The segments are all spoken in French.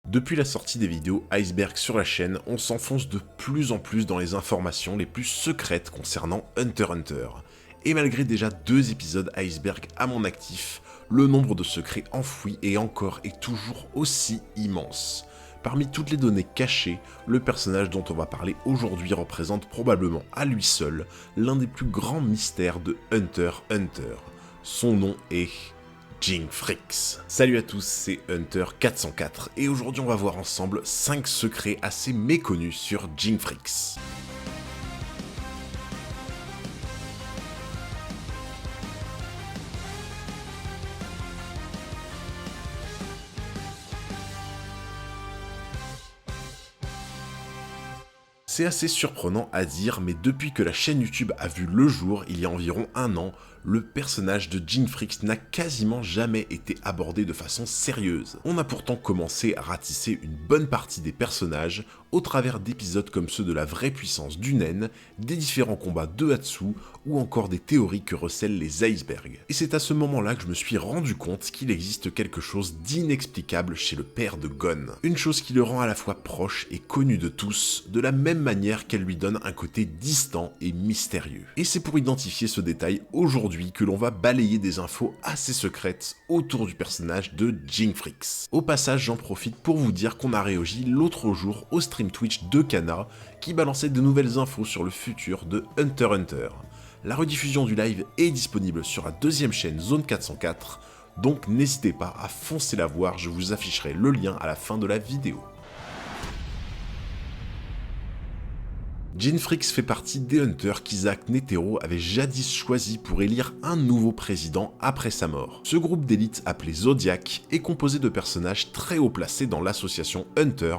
Depuis la sortie des vidéos Iceberg sur la chaîne, on s'enfonce de plus en plus dans les informations les plus secrètes concernant Hunter x Hunter. Et malgré déjà 2 épisodes Iceberg à mon actif, le nombre de secrets enfouis est encore et toujours aussi immense. Parmi toutes les données cachées, le personnage dont on va parler aujourd'hui représente probablement à lui seul l'un des plus grands mystères de Hunter x Hunter. Son nom est Jing-Frix. Salut à tous, c'est Hunter404 et aujourd'hui on va voir ensemble 5 secrets assez méconnus sur Jing-Frix. C'est assez surprenant à dire, mais depuis que la chaîne YouTube a vu le jour, il y a environ 1 an, le personnage de Jing-Frix n'a quasiment jamais été abordé de façon sérieuse. On a pourtant commencé à ratisser une bonne partie des personnages au travers d'épisodes comme ceux de la vraie puissance du Nen, des différents combats de Hatsu, ou encore des théories que recèlent les icebergs. Et c'est à ce moment-là que je me suis rendu compte qu'il existe quelque chose d'inexplicable chez le père de Gon. Une chose qui le rend à la fois proche et connu de tous, de la même manière qu'elle lui donne un côté distant et mystérieux. Et c'est pour identifier ce détail aujourd'hui que l'on va balayer des infos assez secrètes autour du personnage de Jing-Frix. Au passage, j'en profite pour vous dire qu'on a réagi l'autre jour au stream Twitch de Kana qui balançait de nouvelles infos sur le futur de Hunter x Hunter. La rediffusion du live est disponible sur la deuxième chaîne Zone 404, donc n'hésitez pas à foncer la voir, je vous afficherai le lien à la fin de la vidéo. Jing-Frix fait partie des Hunters qu'Isaac Netero avait jadis choisi pour élire un nouveau président après sa mort. Ce groupe d'élite appelé Zodiac est composé de personnages très haut placés dans l'association Hunter,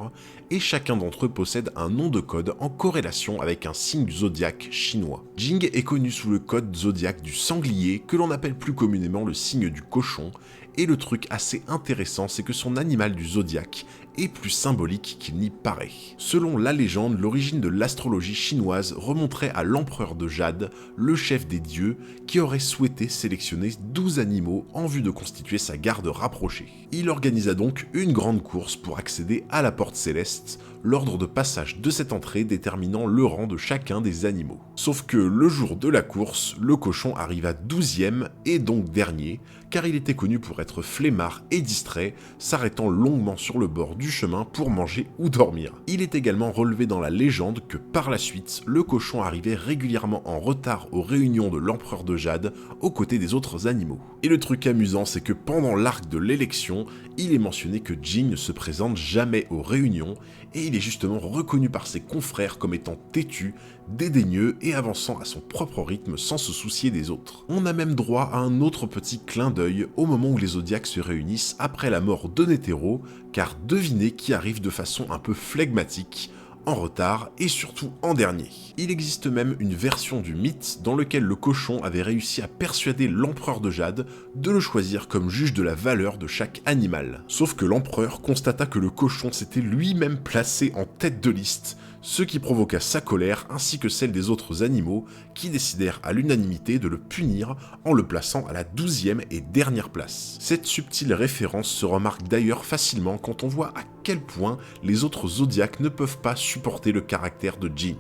et chacun d'entre eux possède un nom de code en corrélation avec un signe du zodiaque chinois. Jing est connu sous le code zodiaque du sanglier, que l'on appelle plus communément le signe du cochon, et le truc assez intéressant, c'est que son animal du zodiaque est plus symbolique qu'il n'y paraît. Selon la légende, l'origine de l'astrologie chinoise remonterait à l'empereur de Jade, le chef des dieux, qui aurait souhaité sélectionner 12 animaux en vue de constituer sa garde rapprochée. Il organisa donc une grande course pour accéder à la porte céleste, l'ordre de passage de cette entrée déterminant le rang de chacun des animaux. Sauf que le jour de la course, le cochon arriva 12e et donc dernier, car il était connu pour être flemmard et distrait, s'arrêtant longuement sur le bord du chemin pour manger ou dormir. Il est également relevé dans la légende que par la suite, le cochon arrivait régulièrement en retard aux réunions de l'empereur de Jade aux côtés des autres animaux. Et le truc amusant, c'est que pendant l'arc de l'élection, il est mentionné que Jing ne se présente jamais aux réunions, et il est justement reconnu par ses confrères comme étant têtu, dédaigneux et avançant à son propre rythme sans se soucier des autres. On a même droit à un autre petit clin d'œil au moment où les Zodiacs se réunissent après la mort de Netero, car devinez qui arrive de façon un peu flegmatique, en retard et surtout en dernier. Il existe même une version du mythe dans lequel le cochon avait réussi à persuader l'empereur de Jade de le choisir comme juge de la valeur de chaque animal. Sauf que l'empereur constata que le cochon s'était lui-même placé en tête de liste, ce qui provoqua sa colère ainsi que celle des autres animaux qui décidèrent à l'unanimité de le punir en le plaçant à la 12e et dernière place. Cette subtile référence se remarque d'ailleurs facilement quand on voit à quel point les autres Zodiacs ne peuvent pas supporter le caractère de Jin.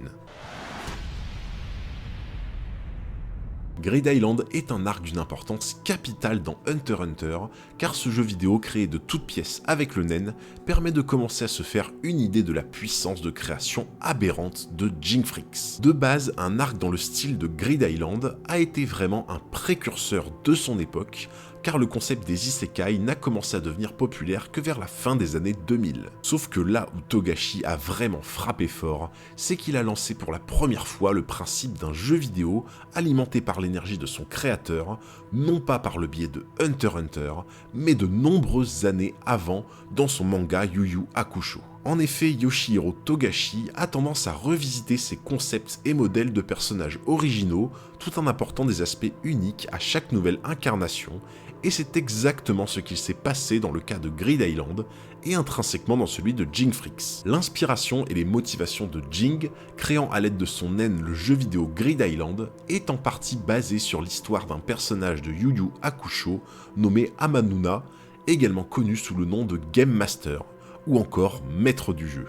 Grid Island est un arc d'une importance capitale dans Hunter x Hunter, car ce jeu vidéo créé de toutes pièces avec le Nen permet de commencer à se faire une idée de la puissance de création aberrante de Jing-Frix. De base, un arc dans le style de Grid Island a été vraiment un précurseur de son époque, car le concept des isekai n'a commencé à devenir populaire que vers la fin des années 2000. Sauf que là où Togashi a vraiment frappé fort, c'est qu'il a lancé pour la première fois le principe d'un jeu vidéo alimenté par l'énergie de son créateur, non pas par le biais de Hunter x Hunter, mais de nombreuses années avant dans son manga Yu Yu Hakusho. En effet, Yoshihiro Togashi a tendance à revisiter ses concepts et modèles de personnages originaux tout en apportant des aspects uniques à chaque nouvelle incarnation, et c'est exactement ce qu'il s'est passé dans le cas de Grid Island et intrinsèquement dans celui de Jing-Frix. L'inspiration et les motivations de Jing, créant à l'aide de son naine le jeu vidéo Grid Island, est en partie basée sur l'histoire d'un personnage de Yu Yu Hakusho nommé Amanuna, également connu sous le nom de Game Master, ou encore maître du jeu.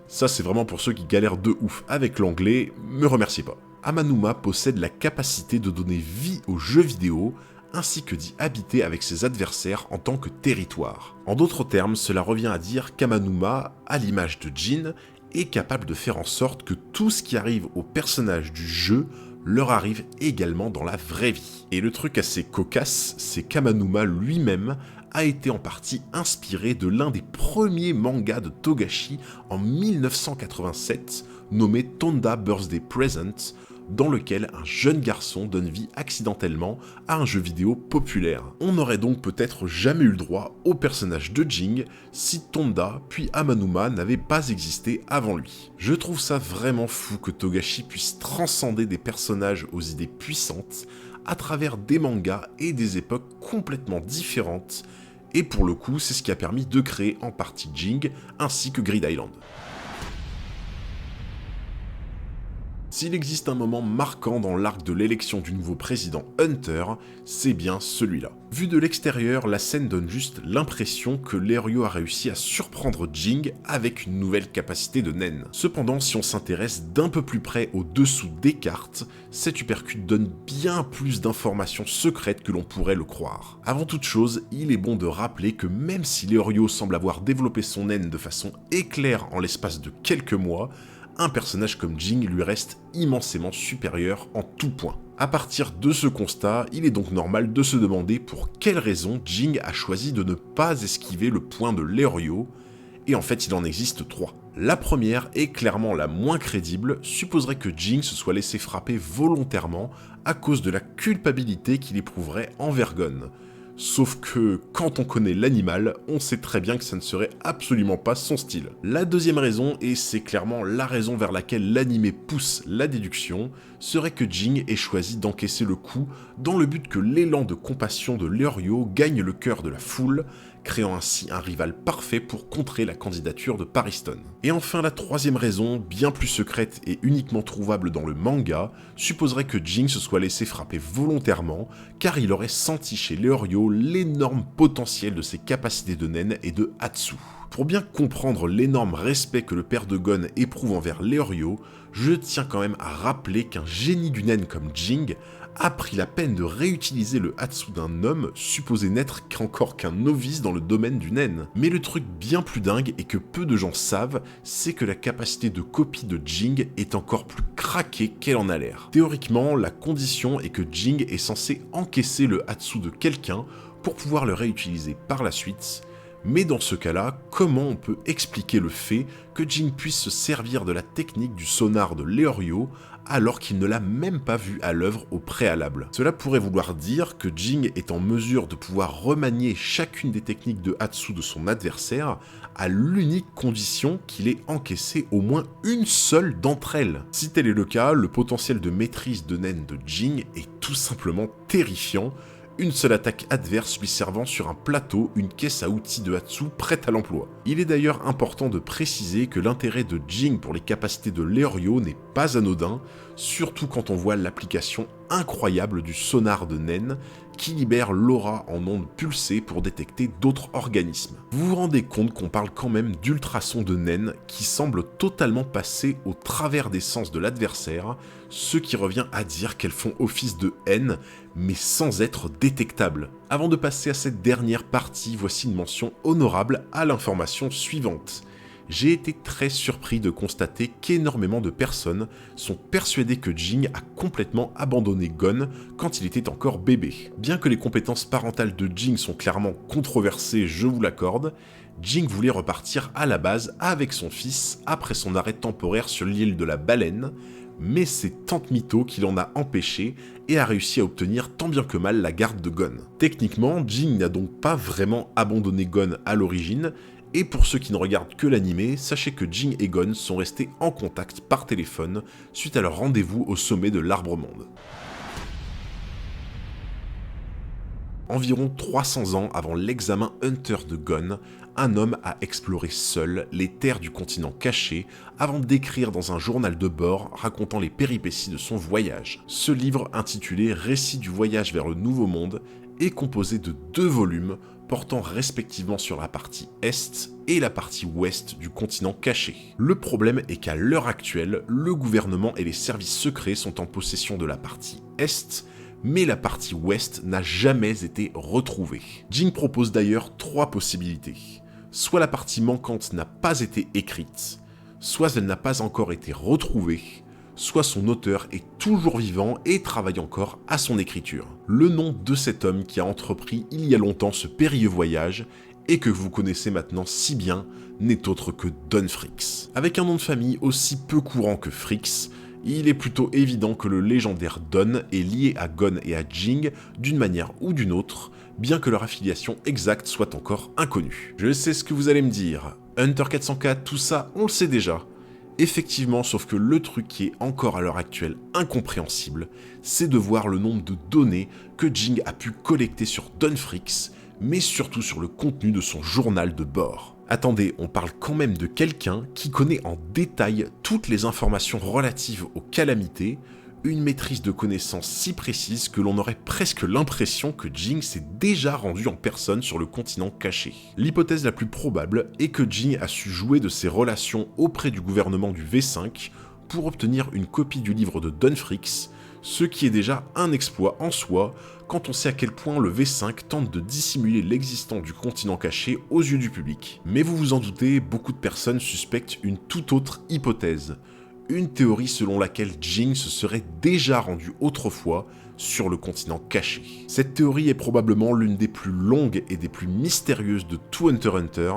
Ça c'est vraiment pour ceux qui galèrent de ouf avec l'anglais, me remerciez pas. Amanuma possède la capacité de donner vie aux jeux vidéo, ainsi que d'y habiter avec ses adversaires en tant que territoire. En d'autres termes, cela revient à dire qu'Amanuma, à l'image de Jin, est capable de faire en sorte que tout ce qui arrive aux personnages du jeu leur arrive également dans la vraie vie. Et le truc assez cocasse, c'est qu'Amanuma lui-même a été en partie inspiré de l'un des premiers mangas de Togashi en 1987, nommé Tonda Birthday Present, dans lequel un jeune garçon donne vie accidentellement à un jeu vidéo populaire. On n'aurait donc peut-être jamais eu le droit au personnage de Jing si Tonda puis Amanuma n'avaient pas existé avant lui. Je trouve ça vraiment fou que Togashi puisse transcender des personnages aux idées puissantes à travers des mangas et des époques complètement différentes, et pour le coup c'est ce qui a permis de créer en partie Jing ainsi que Grid Island. S'il existe un moment marquant dans l'arc de l'élection du nouveau président Hunter, c'est bien celui-là. Vu de l'extérieur, la scène donne juste l'impression que Leorio a réussi à surprendre Jing avec une nouvelle capacité de Nen. Cependant, si on s'intéresse d'un peu plus près au dessous des cartes, cet uppercut donne bien plus d'informations secrètes que l'on pourrait le croire. Avant toute chose, il est bon de rappeler que même si Leorio semble avoir développé son Nen de façon éclair en l'espace de quelques mois, un personnage comme Jing lui reste immensément supérieur en tout point. À partir de ce constat, il est donc normal de se demander pour quelle raison Jing a choisi de ne pas esquiver le point de Leorio, et en fait il en existe trois. La première, est clairement la moins crédible, supposerait que Jing se soit laissé frapper volontairement à cause de la culpabilité qu'il éprouverait envers Gon. Sauf que, quand on connaît l'animal, on sait très bien que ça ne serait absolument pas son style. La deuxième raison, et c'est clairement la raison vers laquelle l'anime pousse la déduction, serait que Jing ait choisi d'encaisser le coup dans le but que l'élan de compassion de Leorio gagne le cœur de la foule, créant ainsi un rival parfait pour contrer la candidature de Pariston. Et enfin la troisième raison, bien plus secrète et uniquement trouvable dans le manga, supposerait que Jing se soit laissé frapper volontairement, car il aurait senti chez Leorio l'énorme potentiel de ses capacités de Nen et de Hatsu. Pour bien comprendre l'énorme respect que le père de Gon éprouve envers Leorio, je tiens quand même à rappeler qu'un génie du Nen comme Jing a pris la peine de réutiliser le Hatsu d'un homme supposé n'être qu'encore qu'un novice dans le domaine du Nen. Mais le truc bien plus dingue et que peu de gens savent, c'est que la capacité de copie de Jing est encore plus craquée qu'elle en a l'air. Théoriquement, la condition est que Jing est censé encaisser le Hatsu de quelqu'un pour pouvoir le réutiliser par la suite. Mais dans ce cas-là, comment on peut expliquer le fait que Jing puisse se servir de la technique du sonar de Leorio alors qu'il ne l'a même pas vu à l'œuvre au préalable? Cela pourrait vouloir dire que Jing est en mesure de pouvoir remanier chacune des techniques de Hatsu de son adversaire à l'unique condition qu'il ait encaissé au moins une seule d'entre elles. Si tel est le cas, le potentiel de maîtrise de Nen de Jing est tout simplement terrifiant, une seule attaque adverse lui servant sur un plateau une caisse à outils de Hatsu prête à l'emploi. Il est d'ailleurs important de préciser que l'intérêt de Jing pour les capacités de Leorio n'est pas anodin, surtout quand on voit l'application incroyable du sonar de Nen, qui libère l'aura en ondes pulsées pour détecter d'autres organismes. Vous vous rendez compte qu'on parle quand même d'ultrasons de Nen qui semblent totalement passer au travers des sens de l'adversaire, ce qui revient à dire qu'elles font office de haine, mais sans être détectables. Avant de passer à cette dernière partie, voici une mention honorable à l'information suivante. J'ai été très surpris de constater qu'énormément de personnes sont persuadées que Jing a complètement abandonné Gon quand il était encore bébé. Bien que les compétences parentales de Jing sont clairement controversées, je vous l'accorde, Jing voulait repartir à la base avec son fils après son arrêt temporaire sur l'île de la Baleine, mais c'est Tante Mito qui l'en a empêché et a réussi à obtenir tant bien que mal la garde de Gon. Techniquement, Jing n'a donc pas vraiment abandonné Gon à l'origine, et pour ceux qui ne regardent que l'animé, sachez que Jing et Gon sont restés en contact par téléphone suite à leur rendez-vous au sommet de l'Arbre-Monde. Environ 300 ans avant l'examen Hunter de Gon, un homme a exploré seul les terres du continent caché avant d'écrire dans un journal de bord racontant les péripéties de son voyage. Ce livre, intitulé Récit du voyage vers le Nouveau Monde, est composé de 2 volumes portant respectivement sur la partie Est et la partie Ouest du continent caché. Le problème est qu'à l'heure actuelle, le gouvernement et les services secrets sont en possession de la partie Est, mais la partie Ouest n'a jamais été retrouvée. Jing propose d'ailleurs 3 possibilités. Soit la partie manquante n'a pas été écrite, soit elle n'a pas encore été retrouvée, soit son auteur est toujours vivant et travaille encore à son écriture. Le nom de cet homme qui a entrepris il y a longtemps ce périlleux voyage et que vous connaissez maintenant si bien n'est autre que Don Fricks. Avec un nom de famille aussi peu courant que Fricks, il est plutôt évident que le légendaire Don est lié à Gon et à Jing d'une manière ou d'une autre, bien que leur affiliation exacte soit encore inconnue. Je sais ce que vous allez me dire, Hunter 404, tout ça, on le sait déjà. Effectivement, sauf que le truc qui est encore à l'heure actuelle incompréhensible, c'est de voir le nombre de données que Jing a pu collecter sur Don Fricks, mais surtout sur le contenu de son journal de bord. Attendez, on parle quand même de quelqu'un qui connaît en détail toutes les informations relatives aux calamités, une maîtrise de connaissances si précise que l'on aurait presque l'impression que Jing s'est déjà rendu en personne sur le continent caché. L'hypothèse la plus probable est que Jing a su jouer de ses relations auprès du gouvernement du V5 pour obtenir une copie du livre de Don Fricks, ce qui est déjà un exploit en soi quand on sait à quel point le V5 tente de dissimuler l'existence du continent caché aux yeux du public. Mais vous vous en doutez, beaucoup de personnes suspectent une toute autre hypothèse. Une théorie selon laquelle Jing se serait déjà rendu autrefois sur le continent caché. Cette théorie est probablement l'une des plus longues et des plus mystérieuses de tout Hunter x Hunter,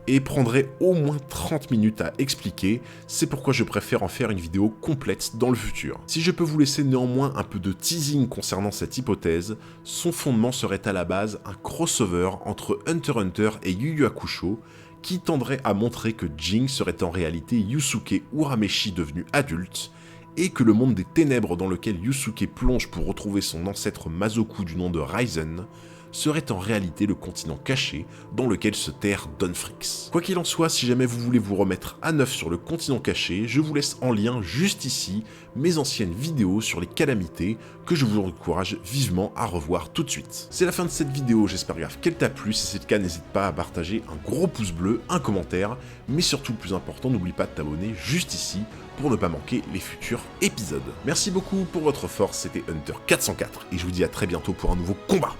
et prendrait au moins 30 minutes à expliquer, c'est pourquoi je préfère en faire une vidéo complète dans le futur. Si je peux vous laisser néanmoins un peu de teasing concernant cette hypothèse, son fondement serait à la base un crossover entre Hunter x Hunter et Yu Yu Hakusho, qui tendrait à montrer que Jing serait en réalité Yusuke Urameshi devenu adulte, et que le monde des ténèbres dans lequel Yusuke plonge pour retrouver son ancêtre Mazoku du nom de Raizen serait en réalité le continent caché dans lequel se terre Don Fricks. Quoi qu'il en soit, si jamais vous voulez vous remettre à neuf sur le continent caché, je vous laisse en lien juste ici mes anciennes vidéos sur les calamités que je vous encourage vivement à revoir tout de suite. C'est la fin de cette vidéo, j'espère grave qu'elle t'a plu. Si c'est le cas, n'hésite pas à partager un gros pouce bleu, un commentaire, mais surtout le plus important, n'oublie pas de t'abonner juste ici pour ne pas manquer les futurs épisodes. Merci beaucoup pour votre force, c'était Hunter 404 et je vous dis à très bientôt pour un nouveau combat.